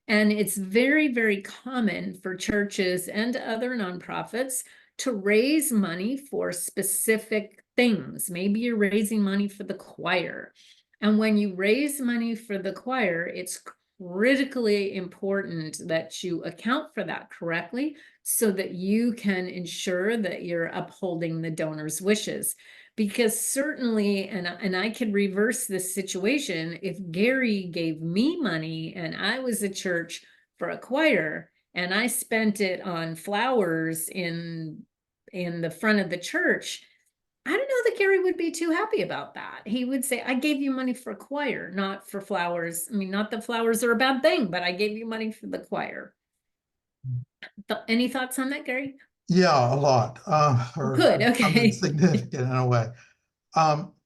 And it's very, very common for churches and other nonprofits to raise money for specific things. Maybe you're raising money for the choir. And when you raise money for the choir, it's critically important that you account for that correctly so that you can ensure that you're upholding the donor's wishes. Because certainly, and I could reverse this situation, if Gary gave me money and I was a church for a choir and I spent it on flowers in the front of the church, I don't know that Gary would be too happy about that. He would say, I gave you money for choir, not for flowers. I mean, not that flowers are a bad thing, but I gave you money for the choir. Any thoughts on that, Gary? Yeah, a lot, or Good, something okay. significant in a way.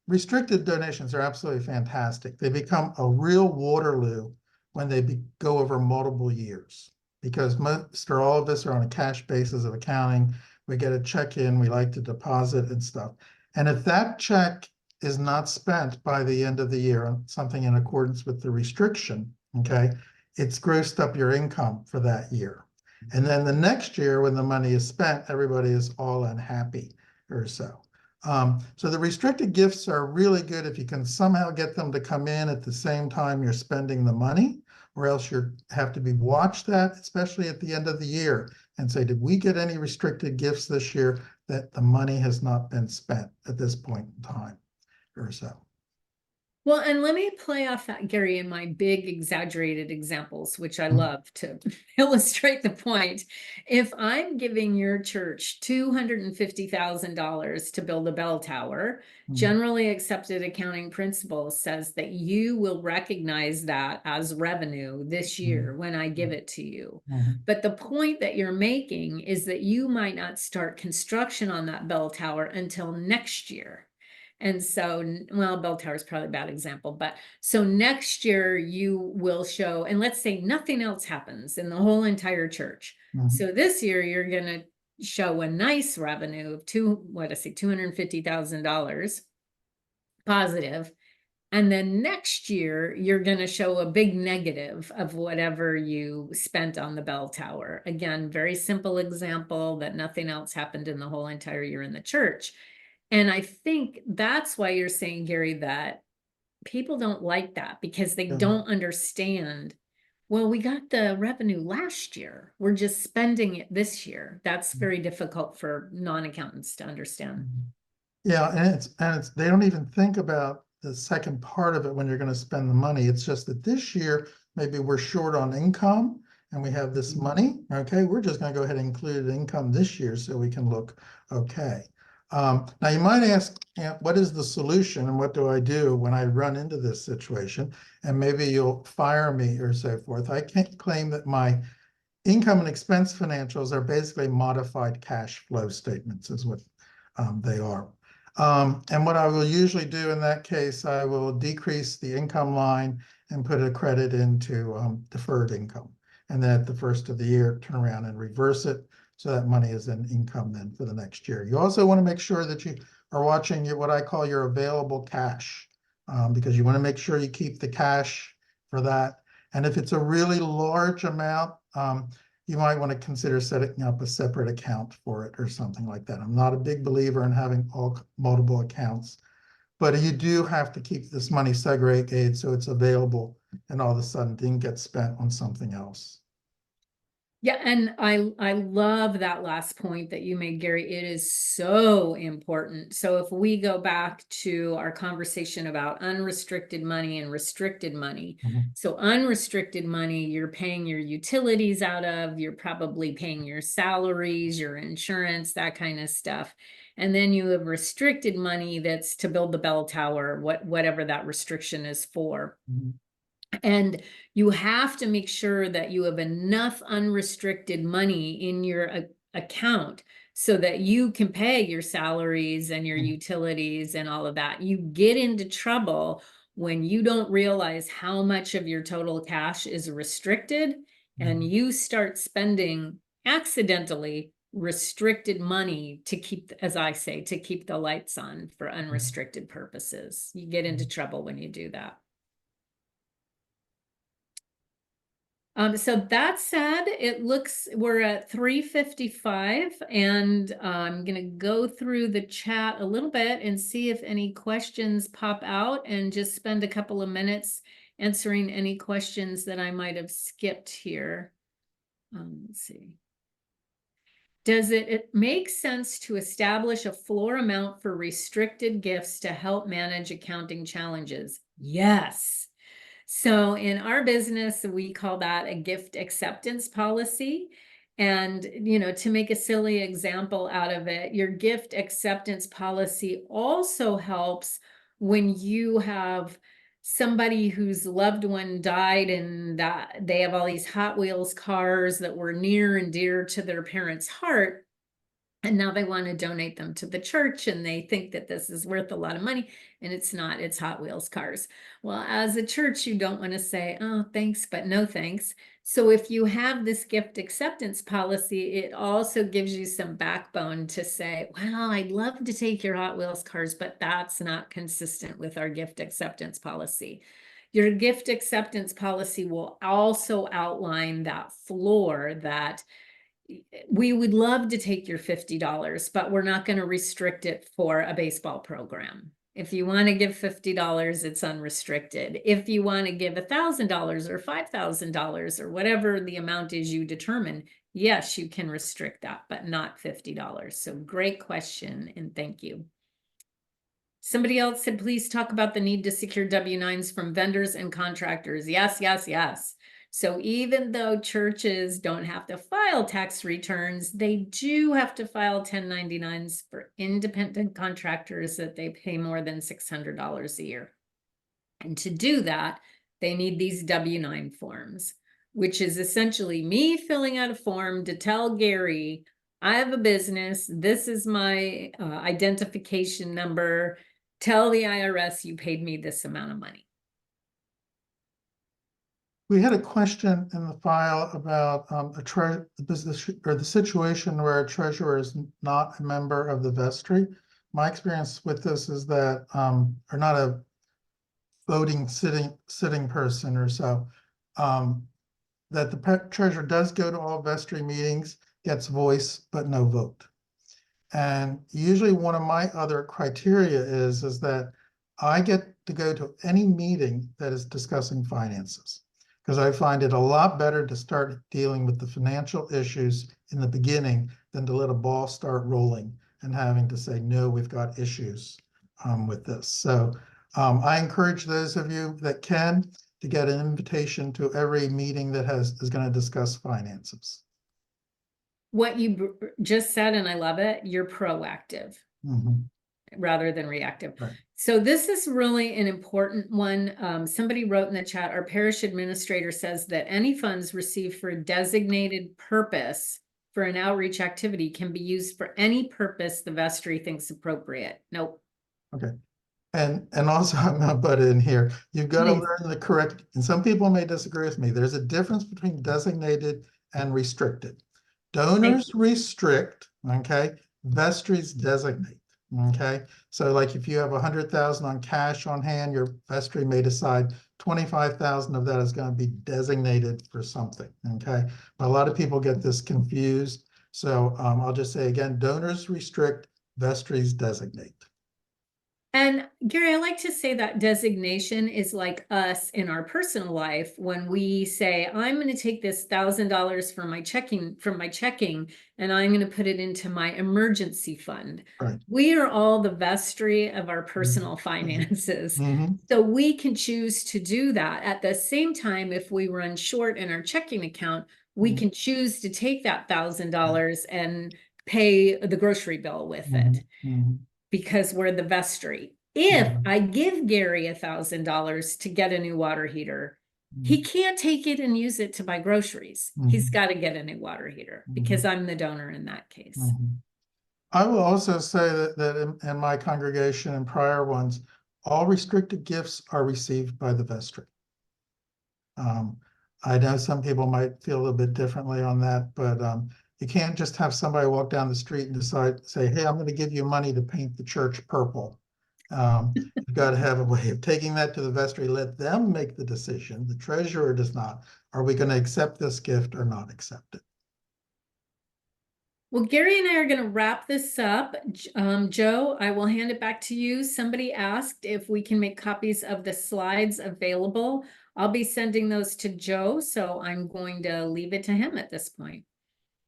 Restricted donations are absolutely fantastic. They become a real Waterloo when they go over multiple years. Because most or all of us are on a cash basis of accounting. We get a check in, we like to deposit and stuff. And if that check is not spent by the end of the year on something in accordance with the restriction, okay, it's grossed up your income for that year. And then the next year, when the money is spent, everybody is all unhappy or so. So the restricted gifts are really good if you can somehow get them to come in at the same time you're spending the money, or else you have to be watch that, especially at the end of the year, and say, did we get any restricted gifts this year that the money has not been spent at this point in time or so? Well, and let me play off that, Gary, in my big exaggerated examples, which I love to illustrate the point. If I'm giving your church $250,000 to build a bell tower, generally accepted accounting principle says that you will recognize that as revenue this year when I give it to you. But the point that you're making is that you might not start construction on that bell tower until next year. And so, well, bell tower is probably a bad example, but so next year you will show, and let's say nothing else happens in the whole entire church. So this year you're going to show a nice revenue of $250,000 positive. And then next year, you're going to show a big negative of whatever you spent on the bell tower. Again, very simple example that nothing else happened in the whole entire year in the church. And I think that's why you're saying, Gary, that people don't like that because they don't understand. Well, we got the revenue last year. We're just spending it this year. That's very difficult for non-accountants to understand. Yeah, and it's they don't even think about the second part of it when you're going to spend the money. It's just that this year maybe we're short on income and we have this money. Okay, we're just going to go ahead and include income this year so we can look okay. Now you might ask, what is the solution and what do I do when I run into this situation? And maybe you'll fire me or so forth. I can't claim that my income and expense financials are basically modified cash flow statements is what they are. And what I will usually do in that case, I will decrease the income line and put a credit into deferred income. And then at the first of the year, turn around and reverse it. So that money is in income then for the next year. You also want to make sure that you are watching what I call your available cash, because you want to make sure you keep the cash for that. And if it's a really large amount, you might want to consider setting up a separate account for it or something like that. I'm not a big believer in having multiple accounts, but you do have to keep this money segregated so it's available and all of a sudden didn't get spent on something else. Yeah, and I love that last point that you made, Gary. It is so important. So if we go back to our conversation about unrestricted money and restricted money, so unrestricted money, you're paying your utilities out of, you're probably paying your salaries, your insurance, that kind of stuff. And then you have restricted money that's to build the bell tower, whatever that restriction is for. And you have to make sure that you have enough unrestricted money in your account so that you can pay your salaries and your utilities and all of that. You get into trouble when you don't realize how much of your total cash is restricted and you start spending accidentally restricted money to keep, as I say, to keep the lights on for unrestricted purposes. You get into trouble when you do that. So that said, it looks we're at 3:55, and I'm gonna go through the chat a little bit and see if any questions pop out and just spend a couple of minutes answering any questions that I might have skipped here. Let's see. Does it make sense to establish a floor amount for restricted gifts to help manage accounting challenges? Yes. So in our business, we call that a gift acceptance policy. And, to make a silly example out of it, your gift acceptance policy also helps when you have somebody whose loved one died and that they have all these Hot Wheels cars that were near and dear to their parents' heart. And now they want to donate them to the church, and they think that this is worth a lot of money, and it's not. It's Hot Wheels cars. Well, as a church, you don't want to say, oh, thanks, but no thanks. So if you have this gift acceptance policy, it also gives you some backbone to say, well, I'd love to take your Hot Wheels cars, but that's not consistent with our gift acceptance policy. Your gift acceptance policy will also outline that floor that we would love to take your $50, but we're not going to restrict it for a baseball program. If you want to give $50, it's unrestricted. If you want to give $1,000 or $5,000 or whatever the amount is you determine, yes, you can restrict that, but not $50. So great question, and thank you. Somebody else said, please talk about the need to secure W-9s from vendors and contractors. Yes, yes, yes. So even though churches don't have to file tax returns, they do have to file 1099s for independent contractors that they pay more than $600 a year. And to do that, they need these W-9 forms, which is essentially me filling out a form to tell Gary, I have a business, this is my identification number, tell the IRS you paid me this amount of money. We had a question in the file about the business or the situation where a treasurer is not a member of the vestry. My experience with this is that, or not a voting sitting person or so, that the treasurer does go to all vestry meetings, gets voice, but no vote. And usually one of my other criteria is that I get to go to any meeting that is discussing finances, because I find it a lot better to start dealing with the financial issues in the beginning than to let a ball start rolling and having to say, no, we've got issues with this. So I encourage those of you that can to get an invitation to every meeting that is going to discuss finances. What you just said, and I love it, you're proactive. Rather than reactive. Right. So this is really an important one. Somebody wrote in the chat, our parish administrator says that any funds received for a designated purpose for an outreach activity can be used for any purpose the vestry thinks appropriate. Nope. Okay. And also, I'm going to butt in here. You've got to learn the correct, and some people may disagree with me. There's a difference between designated and restricted. Donors restrict, okay? Vestries designate, okay? So like if you have 100,000 on cash on hand, your vestry may decide 25,000 of that is going to be designated for something, okay? But a lot of people get this confused. So I'll just say again, donors restrict, vestries designate. And Gary, I like to say that designation is like us in our personal life when we say, I'm going to take this $1,000 from my checking, and I'm going to put it into my emergency fund. Right. We are all the vestry of our personal finances. So we can choose to do that. At the same time, if we run short in our checking account, we can choose to take that $1,000 and pay the grocery bill with it. Because we're the vestry. If I give Gary $1,000 to get a new water heater, he can't take it and use it to buy groceries. He's got to get a new water heater because I'm the donor in that case. I will also say that in my congregation and prior ones, all restricted gifts are received by the vestry. I know some people might feel a little bit differently on that, but you can't just have somebody walk down the street and say, hey, I'm going to give you money to paint the church purple. You've got to have a way of taking that to the vestry, let them make the decision. The treasurer does not. Are we going to accept this gift or not accept it? Well, Gary and I are going to wrap this up. Joe, I will hand it back to you. Somebody asked if we can make copies of the slides available. I'll be sending those to Joe, so I'm going to leave it to him at this point.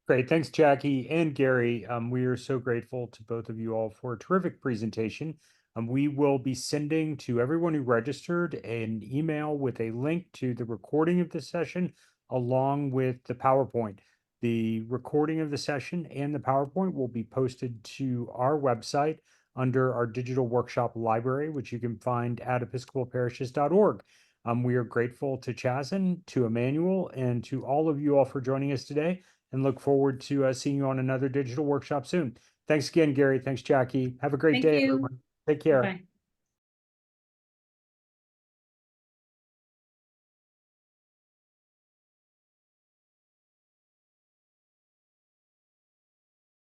Great. Thanks, Jackie and Gary. We are so grateful to both of you all for a terrific presentation. We will be sending to everyone who registered an email with a link to the recording of the session along with the PowerPoint. The recording of the session and the PowerPoint will be posted to our website under our digital workshop library, which you can find at episcopalparishes.org. We are grateful to Chazen, to Emmanuel, and to all of you all for joining us today, and look forward to seeing you on another digital workshop soon. Thanks again, Gary. Thanks, Jackie. Have a great Thank day, you. everyone. Take care. Bye.